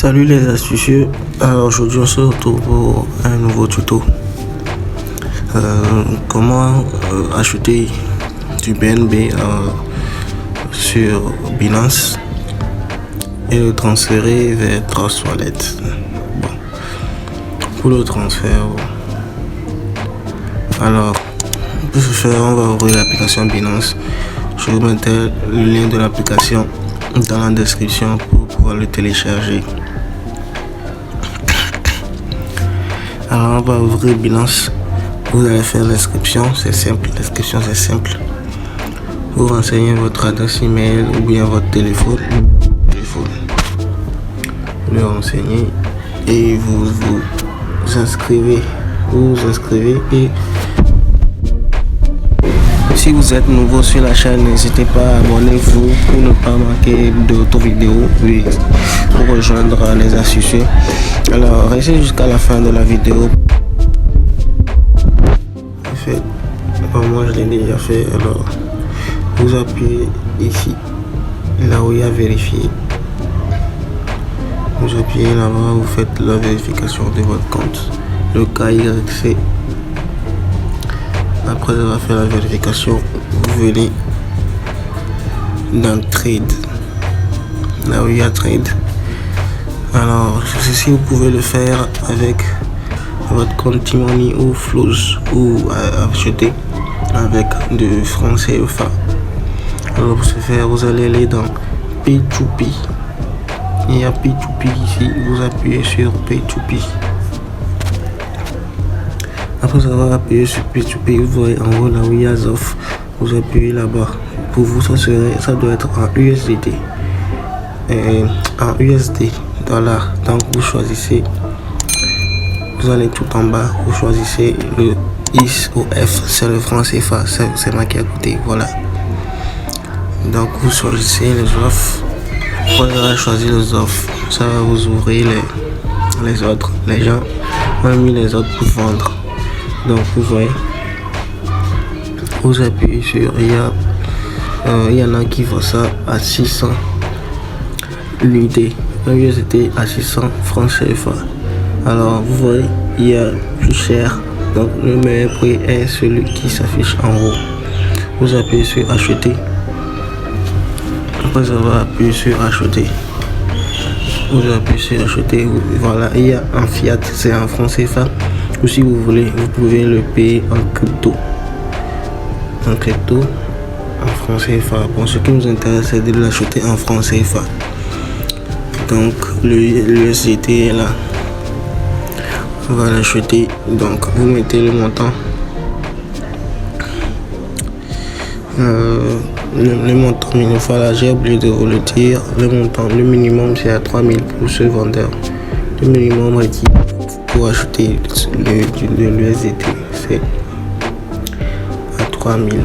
Salut les astucieux, alors aujourd'hui on se retrouve pour un nouveau tuto. Comment acheter du BNB sur Binance et le transférer vers Trust Wallet. Bon, pour le transfert, alors pour ce faire on va ouvrir l'application Binance. Je vous mettrai le lien de l'application dans la description pour pouvoir le télécharger. Alors on va ouvrir Binance. Vous allez faire l'inscription, c'est simple. L'inscription c'est simple. Vous renseignez votre adresse email ou bien votre téléphone. Vous le renseignez et vous inscrivez. Vous inscrivez et si vous êtes nouveau sur la chaîne, n'hésitez pas à abonnez-vous pour ne pas manquer d'autres vidéos et pour rejoindre les astucieux. Alors restez jusqu'à la fin de la vidéo. En fait, moi je l'ai déjà fait. Alors vous appuyez ici, là où il y a vérifier. Vous appuyez là-bas, vous faites la vérification de votre compte. Le KYC. Après avoir fait la vérification, vous venez dans Trade, là où il y a Trade. Alors ceci vous pouvez le faire avec votre compte T-Money ou Flows ou acheter avec de francs CFA. Alors pour ce faire, vous allez aller dans P2P. Il y a P2P ici, vous appuyez sur P2P. Après avoir appuyé sur P2P, vous voyez en haut là où il y a offres, vous appuyez là-bas. Pour vous, ça doit être en USDT. En USD dollars. Donc vous choisissez, vous allez tout en bas, vous choisissez le IS ou F, c'est le franc CFA, c'est moi qui a coûté, voilà. Donc vous choisissez les offres. Vous allez choisir les offres, ça va vous ouvrir les autres. Les gens ont mis les autres pour vendre. Donc vous voyez, vous appuyez sur, il y en a qui vont ça à 600 l'unité, un USDT à 600 francs CFA. Alors vous voyez, il y a plus cher, donc le meilleur prix est celui qui s'affiche en haut. Vous appuyez sur acheter. Après avoir appuyé sur acheter, vous appuyez sur acheter, voilà, il y a un fiat, c'est en francs CFA. Ou si vous voulez, vous pouvez le payer en crypto. En crypto, en francs CFA. Bon, ce qui nous intéresse, c'est de l'acheter en francs CFA. Donc, le USDT est là. On va l'acheter. Donc, vous mettez le montant. Le montant minimum, voilà, j'ai oublié de vous le dire. Le montant, le minimum, c'est à 3000 pour ce vendeur. Le minimum requis pour acheter l'USDT, c'est à 3000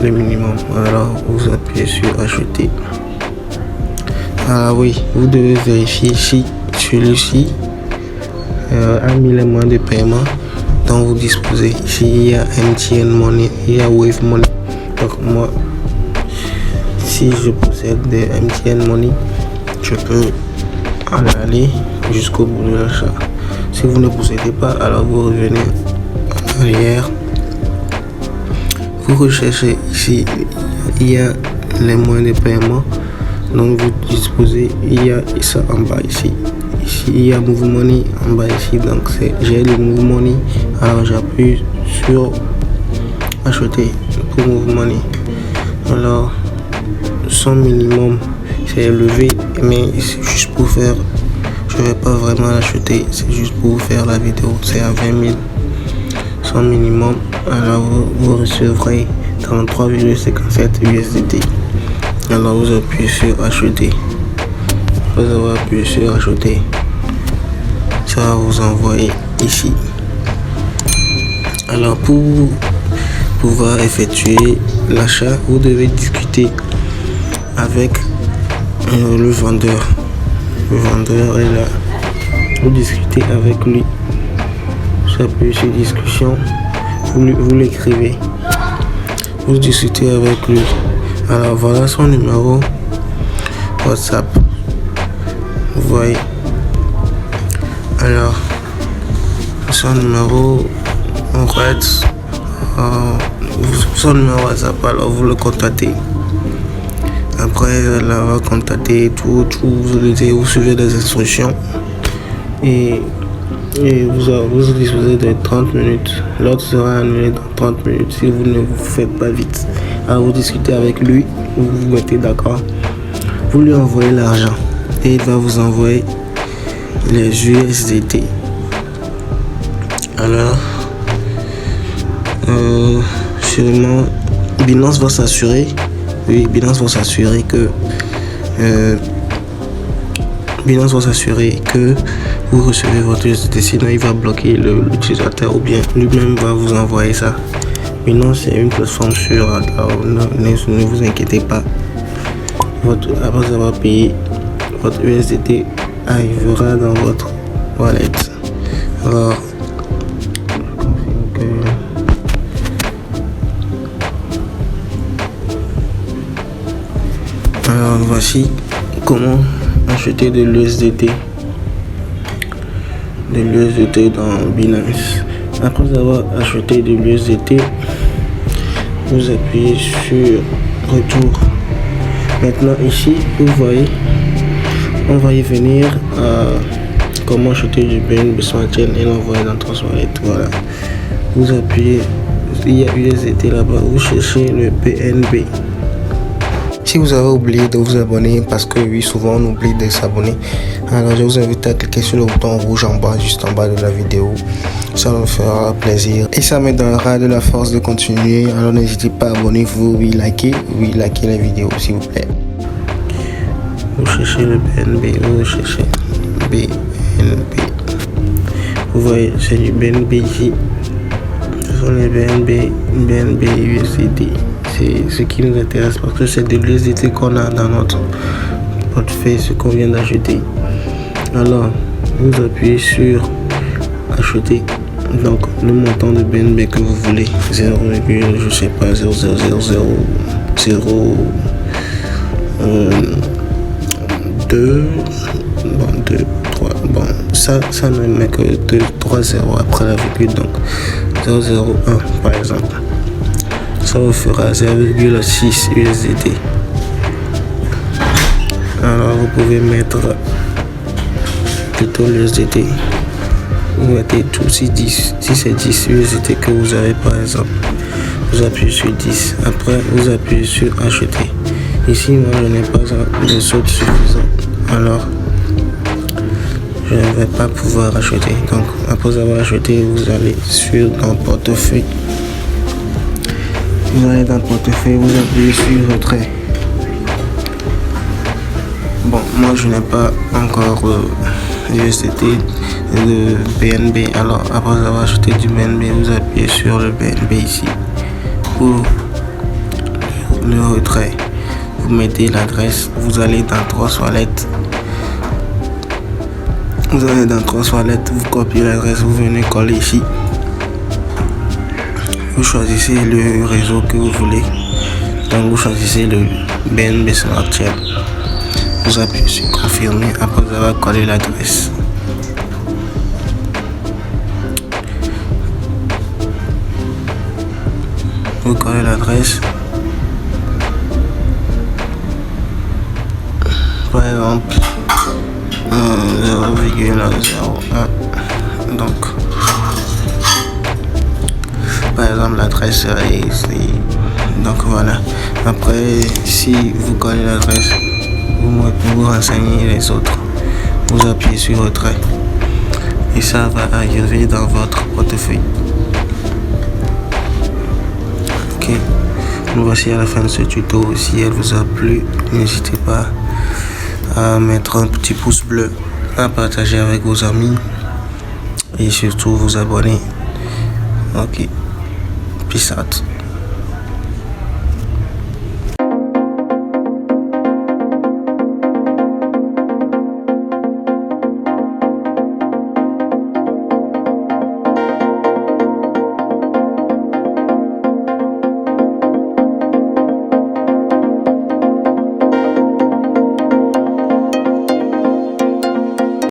le minimum. Alors vous appuyez sur acheter. Ah oui, vous devez vérifier si celui-ci a mis les moyens de paiement dont vous disposez. Ici il y a MTN Money, il y a Wave Money. Donc moi, si je possède des MTN Money, je peux aller jusqu'au bout de l'achat. Si vous ne possédez pas, alors vous revenez en arrière. Vous recherchez ici, il y a les moyens de paiement. Donc vous disposez, il y a ça en bas ici. Ici il y a Move Money en bas ici. Donc j'ai le Move Money. Alors j'appuie sur acheter pour Move Money. Alors son minimum c'est élevé, mais c'est juste pour faire. Je vais pas vraiment l'acheter, c'est juste pour vous faire la vidéo. C'est à 20 000 son minimum. Alors vous recevrez 33,57 USDT. Alors vous appuyez sur acheter. Après avoir appuyé sur acheter, ça va vous envoyer ici. Alors pour pouvoir effectuer l'achat, vous devez discuter avec le vendeur. Le vendeur est là. Vous discutez avec lui. Vous appuyez sur discussion. Vous l'écrivez. Vous discutez avec lui. Alors voilà son numéro WhatsApp. Vous voyez, Alors, son numéro, en fait, son numéro WhatsApp, alors vous le contactez. Après l'avoir contacté, vous suivez des instructions et vous disposez de 30 minutes. L'autre sera annulé dans 30 minutes si vous ne vous faites pas vite. Alors vous discutez avec lui, vous vous mettez d'accord, vous lui envoyez l'argent et il va vous envoyer les USDT. Alors, sûrement, Binance va s'assurer que vous recevez votre USDT, sinon il va bloquer l'utilisateur ou bien lui-même va vous envoyer ça. Binance c'est une plateforme sûre, alors ne vous inquiétez pas. Après avoir payé, votre USDT arrivera dans votre wallet. Alors voici comment acheter de l'USDT dans Binance. Après avoir acheté de l'USDT, vous appuyez sur retour. Maintenant ici vous voyez, on va y venir à comment acheter du BNB Smart Chain et l'envoyer dans ton wallet. Voilà, vous appuyez, il y a USDT là-bas, vous cherchez le BNB. Si vous avez oublié de vous abonner, parce que oui, souvent on oublie de s'abonner, alors je vous invite à cliquer sur le bouton rouge en bas, juste en bas de la vidéo. Ça nous fera plaisir et ça me donnera de la force de continuer. Alors n'hésitez pas à abonner-vous, likez la vidéo s'il vous plaît. Vous cherchez le BNB, vous cherchez BNB. Vous voyez, c'est du BNB ici. Ce sont les BNB USDT. C'est ce qui nous intéresse parce que c'est de l'USDT qu'on a dans notre portefeuille, ce qu'on vient d'acheter. Alors, vous appuyez sur acheter. Donc, le montant de BNB que vous voulez, 0, je sais pas, 2, 3, bon, ça ne met que 2, 3 0 après la virgule, donc 0,01 par exemple. Ça vous fera 0,6 USDT. Alors vous pouvez mettre plutôt l'USDT. Vous mettez tout, si c'est 10 USDT que vous avez par exemple, vous appuyez sur 10. Après vous appuyez sur acheter. Ici moi je n'ai pas de solde suffisant, alors je ne vais pas pouvoir acheter. Donc après avoir acheté, vous allez sur dans portefeuille. Vous allez dans le portefeuille, vous appuyez sur retrait. Bon, moi je n'ai pas encore USDT de BNB. Alors après avoir acheté du BNB, vous appuyez sur le BNB ici pour le retrait. Vous mettez l'adresse, vous allez dans 3 wallets. Vous copiez l'adresse, vous venez coller ici. Vous choisissez le réseau que vous voulez. Donc vous choisissez le BNB Smart Chain. Vous appuyez sur confirmer après avoir collé l'adresse. Vous collez l'adresse. Par exemple 0,01. Donc par exemple l'adresse serait ici. Donc voilà. Après si vous collez l'adresse, vous renseignez les autres. Vous appuyez sur retrait et ça va arriver dans votre portefeuille. Ok, nous voici à la fin de ce tuto. Si elle vous a plu, n'hésitez pas à mettre un petit pouce bleu, à partager avec vos amis et surtout vous abonner. Ok, peace out.